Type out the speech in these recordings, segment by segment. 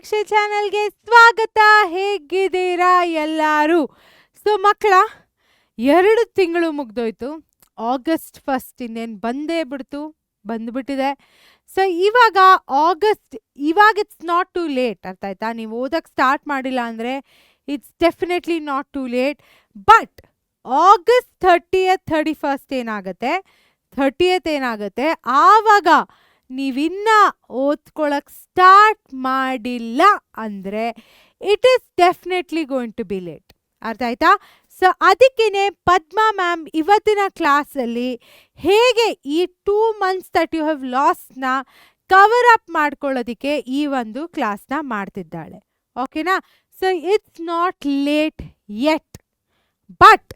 ನಿರೀಕ್ಷೆ ಚಾನಲ್ಗೆ ಸ್ವಾಗತ. ಹೇಗಿದ್ದೀರಾ ಎಲ್ಲರೂ? ಸೊ ಮಕ್ಕಳ, 2 ತಿಂಗಳು ಮುಗ್ದೋಯ್ತು. ಆಗಸ್ಟ್ 1 ಇನ್ನೇನು ಬಂದ್ಬಿಟ್ಟಿದೆ. ಸೊ ಇವಾಗ ಇಟ್ಸ್ ನಾಟ್ ಟು ಲೇಟ್. ಅರ್ಥ ಆಯ್ತಾ? ನೀವು ಓದಕ್ಕೆ ಸ್ಟಾರ್ಟ್ ಮಾಡಿಲ್ಲ ಅಂದರೆ it's definitely not too late. But August 31st ಏನಾಗುತ್ತೆ, ಆವಾಗ ನೀವಿನ್ನ ಓದ್ಕೊಳಕ್ಕೆ ಸ್ಟಾರ್ಟ್ ಮಾಡಿಲ್ಲ ಅಂದರೆ it is definitely going to be late. ಅರ್ಥ ಆಯ್ತಾ? ಸೊ ಅದಕ್ಕೇ ಪದ್ಮಾ ಮ್ಯಾಮ್ ಇವತ್ತಿನ ಕ್ಲಾಸಲ್ಲಿ ಹೇಗೆ ಈ 2 months ದಟ್ ಯು ಹ್ಯಾವ್ ಲಾಸ್ನ ಕವರ್ ಅಪ್ ಮಾಡ್ಕೊಳ್ಳೋದಕ್ಕೆ ಈ ಒಂದು ಕ್ಲಾಸ್ನ ಮಾಡ್ತಿದ್ದಾಳೆ. ಓಕೆನಾ? So it's not late yet, but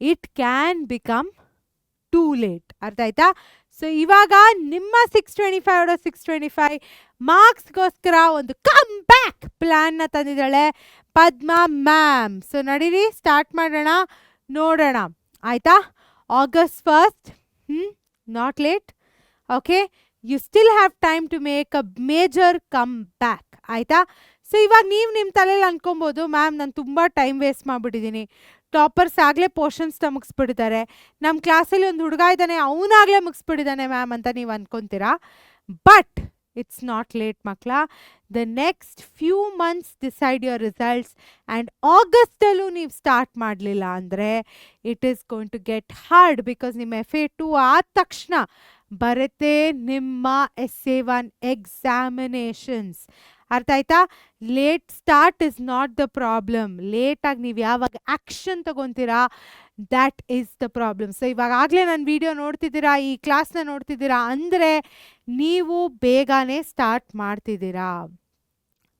it can become too late. ಅರ್ಥ ಆಯ್ತಾ? ಸೊ ಇವಾಗ ನಿಮ್ಮ 625 ಮಾರ್ಕ್ಸ್ಗೋಸ್ಕರ ಒಂದು ಕಮ್ ಬ್ಯಾಕ್ ಪ್ಲಾನ್ನ ತಂದಿದ್ದಾಳೆ ಪದ್ಮಾ ಮ್ಯಾಮ್. ಸೊ ನಡೀರಿ, ಸ್ಟಾರ್ಟ್ ಮಾಡೋಣ, ನೋಡೋಣ. ಆಯಿತಾ? August 1, not late. Okay, you still have time to make a major come back. ಆಯಿತಾ? ಸೊ ಇವಾಗ ನೀವು ನಿಮ್ಮ ತಲೆಯಲ್ಲಿ ಅನ್ಕೊಬೋದು, ಮ್ಯಾಮ್ ನಾನು ತುಂಬ ಟೈಮ್ ವೇಸ್ಟ್ ಮಾಡಿಬಿಟ್ಟಿದ್ದೀನಿ, ಟಾಪರ್ಸ್ ಆಗಲೇ ಪೋರ್ಷನ್ಸ್ನ ಮುಗಿಸ್ಬಿಟ್ಟಿದ್ದಾರೆ, ನಮ್ಮ ಕ್ಲಾಸಲ್ಲಿ ಒಂದು ಹುಡುಗ ಇದ್ದಾನೆ ಅವನಾಗಲೇ ಮುಗಿಸ್ಬಿಟ್ಟಿದ್ದಾನೆ ಮ್ಯಾಮ್ ಅಂತ ನೀವು ಅನ್ಕೊತೀರಾ. ಬಟ್ ಇಟ್ಸ್ ನಾಟ್ ಲೇಟ್ ಮಕ್ಕಳ. The next few months decide your results and ಆಗಸ್ಟಲ್ಲೂ ನೀವು ಸ್ಟಾರ್ಟ್ ಮಾಡಲಿಲ್ಲ ಅಂದರೆ it is going to get hard. Because ನಿಮ್ಮ FA2 ಆದ ತಕ್ಷಣ ಬರುತ್ತೆ ನಿಮ್ಮ SA1 ಎಕ್ಸಾಮಿನೇಷನ್ಸ್. ಅರ್ಥ ಆಯ್ತಾ? Late start is not the problem. ಲೇಟಾಗಿ ನೀವು ಯಾವಾಗ ಆ್ಯಕ್ಷನ್ ತಗೊತೀರಾ that is the problem. So ಇವಾಗಲೇ ನಾನು ವಿಡಿಯೋ ನೋಡ್ತಿದ್ದೀರಾ, ಈ ಕ್ಲಾಸ್ನ ನೋಡ್ತಿದ್ದೀರಾ ಅಂದರೆ ನೀವು ಬೇಗನೆ ಸ್ಟಾರ್ಟ್ ಮಾಡ್ತಿದ್ದೀರಾ.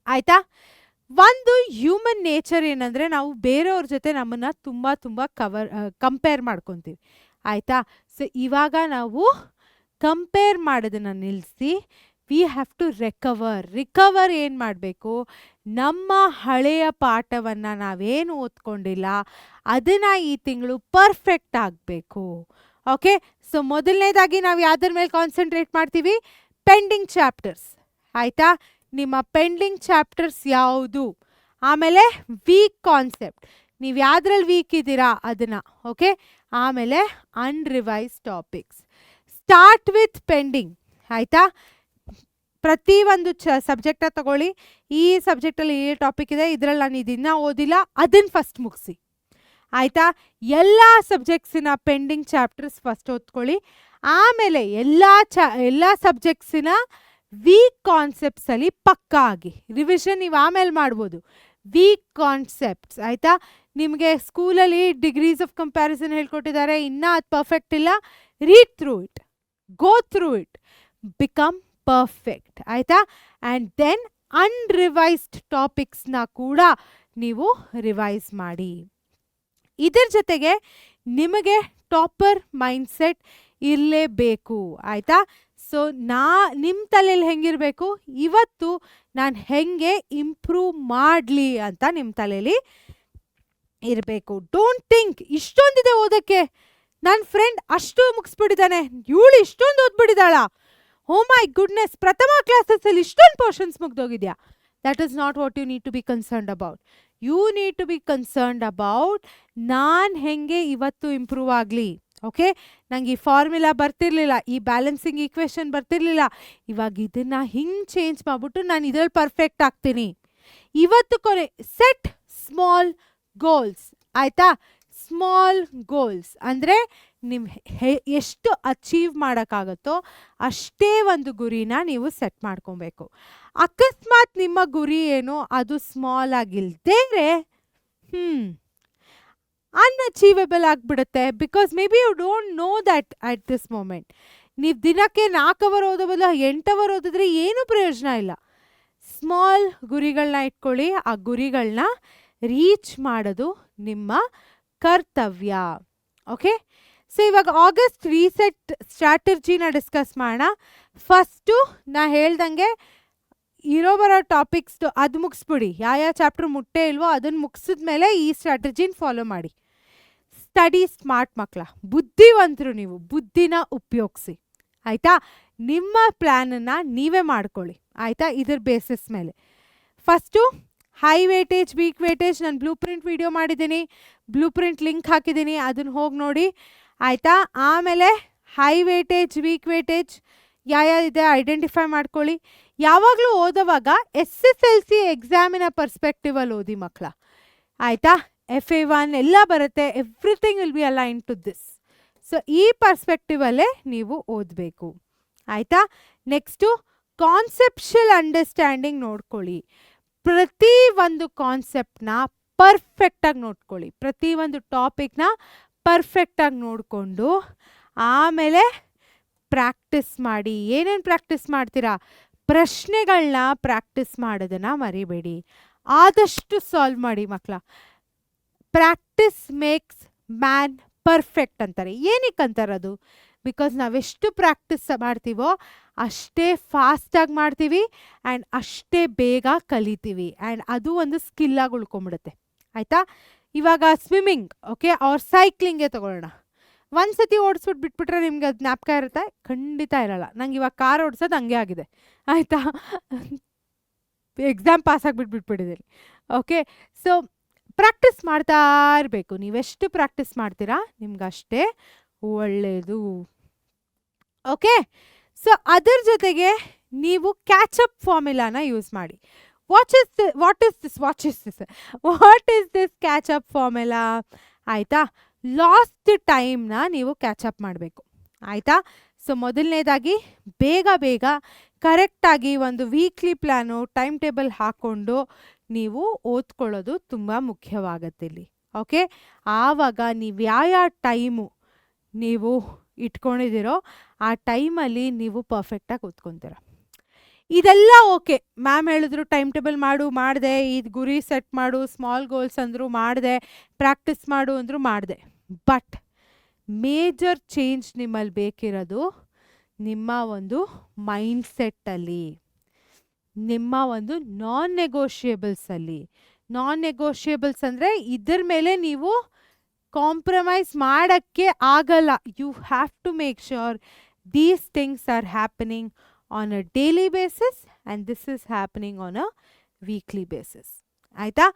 ಆಯಿತಾ? ಒಂದು ಹ್ಯೂಮನ್ ನೇಚರ್ ಏನಂದರೆ ನಾವು ಬೇರೆಯವ್ರ ಜೊತೆ ನಮ್ಮನ್ನು ತುಂಬ ಕಂಪೇರ್ ಮಾಡ್ಕೊತೀವಿ. ಆಯಿತಾ? ಸೊ ಇವಾಗ ನಾವು ಕಂಪೇರ್ ಮಾಡೋದನ್ನು ನಿಲ್ಲಿಸಿ ವಿ ಹ್ಯಾವ್ ಟು ರಿಕವರ್ ಏನು ಮಾಡಬೇಕು? ನಮ್ಮ ಹಳೆಯ ಪಾಠವನ್ನು ನಾವೇನು ಓದ್ಕೊಂಡಿಲ್ಲ ಅದನ್ನು ಈ ತಿಂಗಳು ಪರ್ಫೆಕ್ಟ್ ಆಗಬೇಕು. ಓಕೆ, ಸೊ ಮೊದಲನೇದಾಗಿ ನಾವು ಯಾವ್ದ್ರ ಮೇಲೆ ಕಾನ್ಸಂಟ್ರೇಟ್ ಮಾಡ್ತೀವಿ? Pending chapters. ಆಯಿತಾ? ನಿಮ್ಮ ಪೆಂಡಿಂಗ್ ಚಾಪ್ಟರ್ಸ್ ಯಾವುದು? ಆಮೇಲೆ ವೀಕ್ ಕಾನ್ಸೆಪ್ಟ್, ನೀವು ಯಾವ್ದ್ರಲ್ಲಿ ವೀಕ್ ಇದ್ದೀರಾ ಅದನ್ನು. ಓಕೆ, ಆಮೇಲೆ ಅನ್ರಿವೈಸ್ ಟಾಪಿಕ್ಸ್. Start with pending. ಆಯಿತಾ? ಪ್ರತಿಯೊಂದು ಸಬ್ಜೆಕ್ಟ ತಗೊಳ್ಳಿ. ಈ ಸಬ್ಜೆಕ್ಟಲ್ಲಿ ಈ ಟಾಪಿಕ್ ಇದೆ, ಇದರಲ್ಲಿ ನಾನು ಇದನ್ನು ಓದಿಲ್ಲ, ಅದನ್ನು ಫಸ್ಟ್ ಮುಗಿಸಿ. ಆಯಿತಾ? ಎಲ್ಲ ಸಬ್ಜೆಕ್ಟ್ಸಿನ ಪೆಂಡಿಂಗ್ ಚಾಪ್ಟರ್ಸ್ ಫಸ್ಟ್ ಓದ್ಕೊಳ್ಳಿ. ಆಮೇಲೆ ಎಲ್ಲ ಸಬ್ಜೆಕ್ಟ್ಸಿನ ವೀಕ್ ಕಾನ್ಸೆಪ್ಟ್ಸಲ್ಲಿ ಪಕ್ಕಾ ಆಗಿ ರಿವಿಷನ್ ನೀವು ಆಮೇಲೆ ಮಾಡ್ಬೋದು. Weak concepts. ಆಯಿತಾ? ನಿಮಗೆ ಸ್ಕೂಲಲ್ಲಿ ಡಿಗ್ರೀಸ್ ಆಫ್ ಕಂಪ್ಯಾರಿಸನ್ ಹೇಳ್ಕೊಟ್ಟಿದ್ದಾರೆ, ಇನ್ನೂ ಅದು ಪರ್ಫೆಕ್ಟ್ ಇಲ್ಲ. Read through it, go through it, become perfect. ಆಯಿತಾ? ಆ್ಯಂಡ್ ದೆನ್ ಅನ್ರಿವೈಸ್ಡ್ ಟಾಪಿಕ್ಸ್ನ ಕೂಡ ನೀವು ರಿವೈಸ್ ಮಾಡಿ. ಇದರ ಜೊತೆಗೆ ನಿಮಗೆ ಟಾಪರ್ ಮೈಂಡ್ಸೆಟ್ ಇರಲೇಬೇಕು. ಆಯಿತಾ? ಸೊ ನಿಮ್ಮ ತಲೆಯಲ್ಲಿ ಹೆಂಗಿರಬೇಕು? ಇವತ್ತು ನಾನು ಹೆಂಗೆ ಇಂಪ್ರೂವ್ ಮಾಡಲಿ ಅಂತ ನಿಮ್ಮ ತಲೆಯಲ್ಲಿ ಇರಬೇಕು. ಡೋಂಟ್ ಥಿಂಕ್ ಇಷ್ಟೊಂದಿದೆ ಓದೋಕ್ಕೆ, ನನ್ನ ಫ್ರೆಂಡ್ ಅಷ್ಟು ಮುಗಿಸ್ಬಿಟ್ಟಿದ್ದಾನೆ, ಇವಳು ಇಷ್ಟೊಂದು ಓದ್ಬಿಟ್ಟಿದ್ದಾಳ, ಓ ಮೈ ಗುಡ್ನೆಸ್, ಪ್ರಥಮ ಕ್ಲಾಸಸ್ಸಲ್ಲಿ ಇಷ್ಟೊಂದು ಪೋರ್ಷನ್ಸ್ ಮುಗ್ದೋಗಿದೆಯಾ. That is not what you need to be concerned about. You need to be concerned about ನಾನು ಹೆಂಗೆ ಇವತ್ತು ಇಂಪ್ರೂವ್ ಆಗಲಿ. ಓಕೆ, ನನಗೆ ಈ ಫಾರ್ಮುಲಾ ಬರ್ತಿರ್ಲಿಲ್ಲ, ಈ ಬ್ಯಾಲೆನ್ಸಿಂಗ್ ಈಕ್ವೇಷನ್ ಬರ್ತಿರ್ಲಿಲ್ಲ, ಇವಾಗ ಇದನ್ನು ಹಿಂಗೆ ಚೇಂಜ್ ಮಾಡಿಬಿಟ್ಟು ನಾನು ಇದರಲ್ಲಿ ಪರ್ಫೆಕ್ಟ್ ಆಗ್ತೀನಿ. ಇವತ್ತು ಸೆಟ್ ಸ್ಮಾಲ್ ಗೋಲ್ಸ್. ಆಯಿತಾ? ಸ್ಮಾಲ್ ಗೋಲ್ಸ್ ಅಂದರೆ ನಿಮ್ಮ ಎಷ್ಟು ಅಚೀವ್ ಮಾಡೋಕ್ಕಾಗುತ್ತೋ ಅಷ್ಟೇ ಒಂದು ಗುರಿನ ನೀವು ಸೆಟ್ ಮಾಡ್ಕೊಬೇಕು. ಅಕಸ್ಮಾತ್ ನಿಮ್ಮ ಗುರಿ ಏನು ಅದು ಸ್ಮಾಲ್ ಆಗಿಲ್ದೇ ಅನ್ಅಚೀವೇಬಲ್ ಆಗಿಬಿಡುತ್ತೆ. Because maybe you don't know that at this moment. ನೀವು ದಿನಕ್ಕೆ 4 ಅವರ್ ಓದೋ ಬದಲು 8 ಅವರ್ ಓದಿದ್ರೆ ಏನೂ ಪ್ರಯೋಜನ ಇಲ್ಲ. ಸ್ಮಾಲ್ ಗುರಿಗಳನ್ನ ಇಟ್ಕೊಳ್ಳಿ, ಆ ಗುರಿಗಳನ್ನ ರೀಚ್ ಮಾಡೋದು ನಿಮ್ಮ ಕರ್ತವ್ಯ. ಓಕೆ, ಸೊ ಇವಾಗ ಆಗಸ್ಟ್ ರೀಸೆಟ್ ಸ್ಟ್ರಾಟಜಿನ ಡಿಸ್ಕಸ್ ಮಾಡೋಣ. ಫಸ್ಟು ನಾ ಹೇಳ್ದಂಗೆ ಬರೋ ಟಾಪಿಕ್ಸ್ ಅದು ಮುಗಿಸ್ಬಿಡಿ. ಯಾವ ಚಾಪ್ಟರ್ ಮುಟ್ಟೇ ಇಲ್ವೋ ಅದನ್ನು ಮುಗಿಸಿದ್ಮೇಲೆ ಈ ಸ್ಟ್ರಾಟಜಿನ ಫಾಲೋ ಮಾಡಿ. ಸ್ಟಡಿ ಸ್ಮಾರ್ಟ್ ಮಕ್ಕಳ, ಬುದ್ಧಿವಂತರು ನೀವು, ಬುದ್ಧಿನ ಉಪಯೋಗಿಸಿ. ಆಯಿತಾ? ನಿಮ್ಮ ಪ್ಲ್ಯಾನನ್ನು ನೀವೇ ಮಾಡ್ಕೊಳ್ಳಿ. ಆಯಿತಾ? ಇದ್ರ ಬೇಸಿಸ್ ಮೇಲೆ first high weightage weak weightage ನಾನು ಬ್ಲೂ ಪ್ರಿಂಟ್ ವಿಡಿಯೋ ಮಾಡಿದ್ದೀನಿ, ಬ್ಲೂ ಪ್ರಿಂಟ್ ಲಿಂಕ್ ಹಾಕಿದ್ದೀನಿ, ಅದನ್ನು ಹೋಗಿ ನೋಡಿ ಆಯಿತಾ. ಆಮೇಲೆ ಹೈ ವೇಟೇಜ್ ವೀಕ್ ವೇಟೇಜ್ ಇದೆ ಐಡೆಂಟಿಫೈ ಮಾಡ್ಕೊಳ್ಳಿ. ಯಾವಾಗಲೂ ಓದೋವಾಗ SSLC ಎಕ್ಸಾಮಿನ ಪರ್ಸ್ಪೆಕ್ಟಿವಲ್ಲಿ ಓದಿ ಮಕ್ಕಳ, ಆಯಿತಾ. FA1 ಎಲ್ಲ ಬರುತ್ತೆ, everything will be align to this. So ಈ ಪರ್ಸ್ಪೆಕ್ಟಿವಲ್ಲೇ ನೀವು ಓದಬೇಕು, ಆಯಿತಾ. ನೆಕ್ಸ್ಟು ಕಾನ್ಸೆಪ್ಷುಯಲ್ ಅಂಡರ್ಸ್ಟ್ಯಾಂಡಿಂಗ್ ನೋಡ್ಕೊಳ್ಳಿ. ಪ್ರತಿ ಒಂದು ಕಾನ್ಸೆಪ್ಟ್ನ ಪರ್ಫೆಕ್ಟಾಗಿ ನೋಡ್ಕೊಳ್ಳಿ, ಪ್ರತಿಯೊಂದು ಟಾಪಿಕ್ನ ಪರ್ಫೆಕ್ಟಾಗಿ ನೋಡಿಕೊಂಡು ಆಮೇಲೆ ಪ್ರಾಕ್ಟೀಸ್ ಮಾಡಿ. ಏನೇನು ಪ್ರಾಕ್ಟೀಸ್ ಮಾಡ್ತೀರಾ? ಪ್ರಶ್ನೆಗಳನ್ನ ಪ್ರಾಕ್ಟೀಸ್ ಮಾಡೋದನ್ನು ಮರಿಬೇಡಿ. ಆದಷ್ಟು ಸಾಲ್ವ್ ಮಾಡಿ ಮಕ್ಕಳ. ಪ್ರಾಕ್ಟೀಸ್ ಮೇಕ್ಸ್ ಮ್ಯಾನ್ ಪರ್ಫೆಕ್ಟ್ ಅಂತಾರೆ. ಏನಕ್ಕೆ ಅಂತಾರೆ ಅದು? ಬಿಕಾಸ್ ನಾವೆಷ್ಟು ಪ್ರಾಕ್ಟೀಸ್ ಮಾಡ್ತೀವೋ ಅಷ್ಟೇ ಫಾಸ್ಟಾಗಿ ಮಾಡ್ತೀವಿ ಆ್ಯಂಡ್ ಅಷ್ಟೇ ಬೇಗ ಕಲಿತೀವಿ ಆ್ಯಂಡ್ ಅದು ಒಂದು ಸ್ಕಿಲ್ಲಾಗಿ ಉಳ್ಕೊಂಬಿಡುತ್ತೆ, ಆಯಿತಾ. ಇವಾಗ ಸ್ವಿಮ್ಮಿಂಗ್ ಓಕೆ ಅವ್ರ ಸೈಕ್ಲಿಂಗೇ ತೊಗೊಳ್ಳೋಣ. ಒಂದು ಸತಿ ಓಡಿಸ್ಬಿಟ್ಟು ಬಿಟ್ಬಿಟ್ರೆ ನಿಮ್ಗೆ ಅದು ಜ್ಞಾಪಕ ಇರುತ್ತೆ? ಖಂಡಿತ ಇರಲ್ಲ. ನಂಗೆ ಇವಾಗ ಕಾರ್ ಓಡಿಸೋದು ಹಂಗೆ ಆಗಿದೆ, ಆಯಿತಾ. ಎಕ್ಸಾಮ್ ಪಾಸ್ ಆಗಿಬಿಟ್ಟು ಬಿಟ್ಬಿಟ್ಟಿದ್ದೀನಿ. ಓಕೆ, ಸೊ ಪ್ರಾಕ್ಟೀಸ್ ಮಾಡ್ತಾ ಇರಬೇಕು. ನೀವೆಷ್ಟು ಪ್ರಾಕ್ಟೀಸ್ ಮಾಡ್ತೀರಾ ನಿಮ್ಗಷ್ಟೇ ಒಳ್ಳೆಯದು. ಓಕೆ, ಸೊ ಅದರ ಜೊತೆಗೆ ನೀವು ಕ್ಯಾಚಪ್ ಫಾರ್ಮುಲಾನ ಯೂಸ್ ಮಾಡಿ. What is this catch-up formula? ಆಯಿತಾ, ಲಾಸ್ಟ್ ಟೈಮ್ನ ನೀವು ಕ್ಯಾಚಪ್ ಮಾಡಬೇಕು, ಆಯಿತಾ. ಸೊ ಮೊದಲನೇದಾಗಿ ಬೇಗ ಕರೆಕ್ಟಾಗಿ ಒಂದು ವೀಕ್ಲಿ ಪ್ಲ್ಯಾನು ಟೈಮ್ ಟೇಬಲ್ ಹಾಕ್ಕೊಂಡು ನೀವು ಓದ್ಕೊಳ್ಳೋದು ತುಂಬ ಮುಖ್ಯವಾಗತ್ತೆ ಇಲ್ಲಿ. ಓಕೆ, ಆವಾಗ ನೀವು ಯಾವ ಟೈಮು ನೀವು ಇಟ್ಕೊಂಡಿದ್ದೀರೋ ಆ ಟೈಮಲ್ಲಿ ನೀವು ಪರ್ಫೆಕ್ಟಾಗಿ ಓದ್ಕೊತೀರ. ಇದೆಲ್ಲ ಓಕೆ, ಮ್ಯಾಮ್ ಹೇಳಿದ್ರು ಟೈಮ್ ಟೇಬಲ್ ಮಾಡಿದೆ, ಇದು ಗುರಿ ಸೆಟ್ ಮಾಡು, ಸ್ಮಾಲ್ ಗೋಲ್ಸ್ ಅಂದರು ಮಾಡಿದೆ, ಪ್ರಾಕ್ಟೀಸ್ ಮಾಡು ಅಂದರು ಮಾಡಿದೆ. ಬಟ್ ಮೇಜರ್ ಚೇಂಜ್ ನಿಮ್ಮಲ್ಲಿ ಬೇಕಿರೋದು ನಿಮ್ಮ ಒಂದು ಮೈಂಡ್ಸೆಟ್ಟಲ್ಲಿ, ನಿಮ್ಮ ಒಂದು ನಾನ್ ನೆಗೋಷಿಯೇಬಲ್ಸಲ್ಲಿ. ನಾನ್ ನೆಗೋಷಿಯೇಬಲ್ಸ್ ಅಂದರೆ ಇದ್ರ ಮೇಲೆ ನೀವು ಕಾಂಪ್ರಮೈಸ್ ಮಾಡೋಕ್ಕೆ ಆಗಲ್ಲ. You have to make sure these things are happening on a daily basis and this is happening on a weekly basis, ಆಯಿತಾ.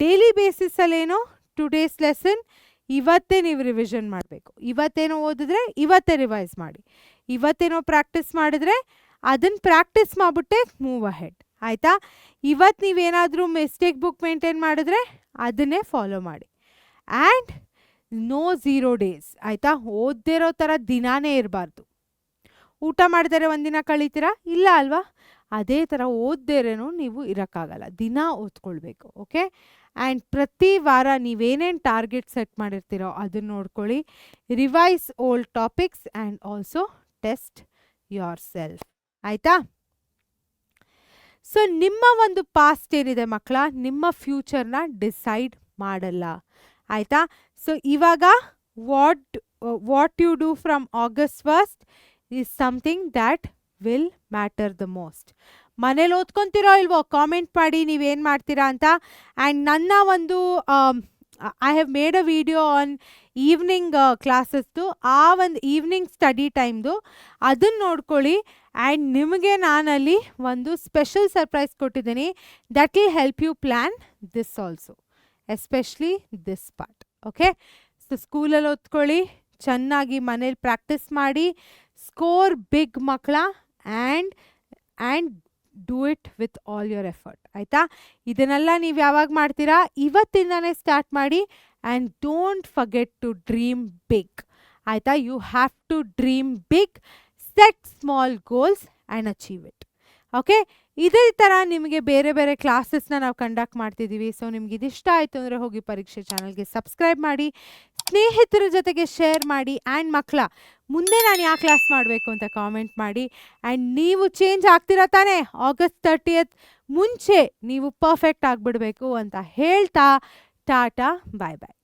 ಡೈಲಿ ಬೇಸಿಸಲ್ಲೇನು ಟುಡೇಸ್ ಲೆಸನ್ ಇವತ್ತೇ ನೀವು ರಿವಿಷನ್ ಮಾಡಬೇಕು. ಇವತ್ತೇನೋ ಓದಿದ್ರೆ ಇವತ್ತೇ ರಿವೈಸ್ ಮಾಡಿ. ಇವತ್ತೇನೋ ಪ್ರಾಕ್ಟೀಸ್ ಮಾಡಿದ್ರೆ ಅದನ್ನು ಪ್ರಾಕ್ಟೀಸ್ ಮಾಡಿಬಿಟ್ಟೆ ಮೂವ್ ಅಹೆಡ್, ಆಯಿತಾ. ಇವತ್ತು ನೀವೇನಾದರೂ ಮಿಸ್ಟೇಕ್ ಬುಕ್ ಮೇಂಟೈನ್ ಮಾಡಿದ್ರೆ ಅದನ್ನೇ ಫಾಲೋ ಮಾಡಿ. ಆ್ಯಂಡ್ ನೋ 0 days, ಆಯಿತಾ. ಓದ್ದಿರೋ ಥರ ದಿನಾನೇ ಇರಬಾರ್ದು. ಊಟ ಮಾಡಿದರೆ ಒಂದಿನ ಕಳೀತೀರಾ? ಇಲ್ಲ ಅಲ್ವಾ? ಅದೇ ಥರ ಓದ್ದೇರೇನೂ ನೀವು ಇರೋಕ್ಕಾಗಲ್ಲ, ದಿನ ಓದ್ಕೊಳ್ಬೇಕು. ಓಕೆ, ಆ್ಯಂಡ್ ಪ್ರತಿ ವಾರ ನೀವೇನೇನು ಟಾರ್ಗೆಟ್ ಸೆಟ್ ಮಾಡಿರ್ತೀರೋ ಅದನ್ನು ನೋಡ್ಕೊಳ್ಳಿ. Revise old topics and also test your self, ಆಯಿತಾ. ಸೊ ನಿಮ್ಮ ಒಂದು ಪಾಸ್ಟ್ ಏನಿದೆ ಮಕ್ಕಳ, ನಿಮ್ಮ ಫ್ಯೂಚರ್ನ ಡಿಸೈಡ್ ಮಾಡಲ್ಲ, ಆಯಿತಾ. ಸೊ ಇವಾಗ what you do from August 1st is something that will matter the most. ಮನೇಲಿ ಓದ್ಕೊತಿರೋ ಇಲ್ವೋ ಕಾಮೆಂಟ್ ಮಾಡಿ ನೀವೇನು ಮಾಡ್ತೀರಾ ಅಂತ. ಆ್ಯಂಡ್ ನನ್ನ ಒಂದು I have made a video on evening ಕ್ಲಾಸಸ್ದು, ಆ ಒಂದು ಈವ್ನಿಂಗ್ ಸ್ಟಡಿ ಟೈಮ್ದು, ಅದನ್ನು ನೋಡ್ಕೊಳ್ಳಿ. ಆ್ಯಂಡ್ ನಿಮಗೆ ನಾನಲ್ಲಿ ಒಂದು ಸ್ಪೆಷಲ್ ಸರ್ಪ್ರೈಸ್ ಕೊಟ್ಟಿದ್ದೀನಿ. That will help you plan this also, especially this part. Okay, so ಸ್ಕೂಲಲ್ಲಿ ಓದ್ಕೊಳ್ಳಿ, ಚೆನ್ನಾಗಿ ಮನೇಲಿ ಪ್ರಾಕ್ಟೀಸ್ ಮಾಡಿ, ಸ್ಕೋರ್ ಬಿಗ್ ಮಕ್ಕಳ, and do it with all your effort, ಆಯಿತಾ. ಇದನ್ನೆಲ್ಲ ನೀವು ಯಾವಾಗ ಮಾಡ್ತೀರಾ? ಇವತ್ತಿಂದನೇ ಸ್ಟಾರ್ಟ್ ಮಾಡಿ. And don't forget to dream big, ಆಯಿತಾ. You have to dream big, set small goals and achieve it. Okay, ಇದೇ ಥರ ನಿಮಗೆ ಬೇರೆ ಬೇರೆ ಕ್ಲಾಸಸ್ನ ನಾವು ಕಂಡಕ್ಟ್ ಮಾಡ್ತಿದ್ದೀವಿ. ಸೊ ನಿಮ್ಗೆ ಇದಿಷ್ಟ ಆಯಿತು ಅಂದರೆ ಹೋಗಿ ಪರೀಕ್ಷೆ ಚಾನಲ್ಗೆ ಸಬ್ಸ್ಕ್ರೈಬ್ ಮಾಡಿ, ಸ್ನೇಹಿತರ ಜೊತೆಗೆ ಶೇರ್ ಮಾಡಿ. ಆ್ಯಂಡ್ ಮಕ್ಕಳ ಮುಂದೆ ನಾನು ಯಾವ ಕ್ಲಾಸ್ ಮಾಡಬೇಕು ಅಂತ ಕಾಮೆಂಟ್ ಮಾಡಿ. ಆ್ಯಂಡ್ ನೀವು ಚೇಂಜ್ ಆಗ್ತಿರ ತಾನೇ, August 30th ಮುಂಚೆ ನೀವು ಪರ್ಫೆಕ್ಟ್ ಆಗಿಬಿಡಬೇಕು ಅಂತ ಹೇಳ್ತಾ ಟಾಟಾ, ಬಾಯ್ ಬಾಯ್.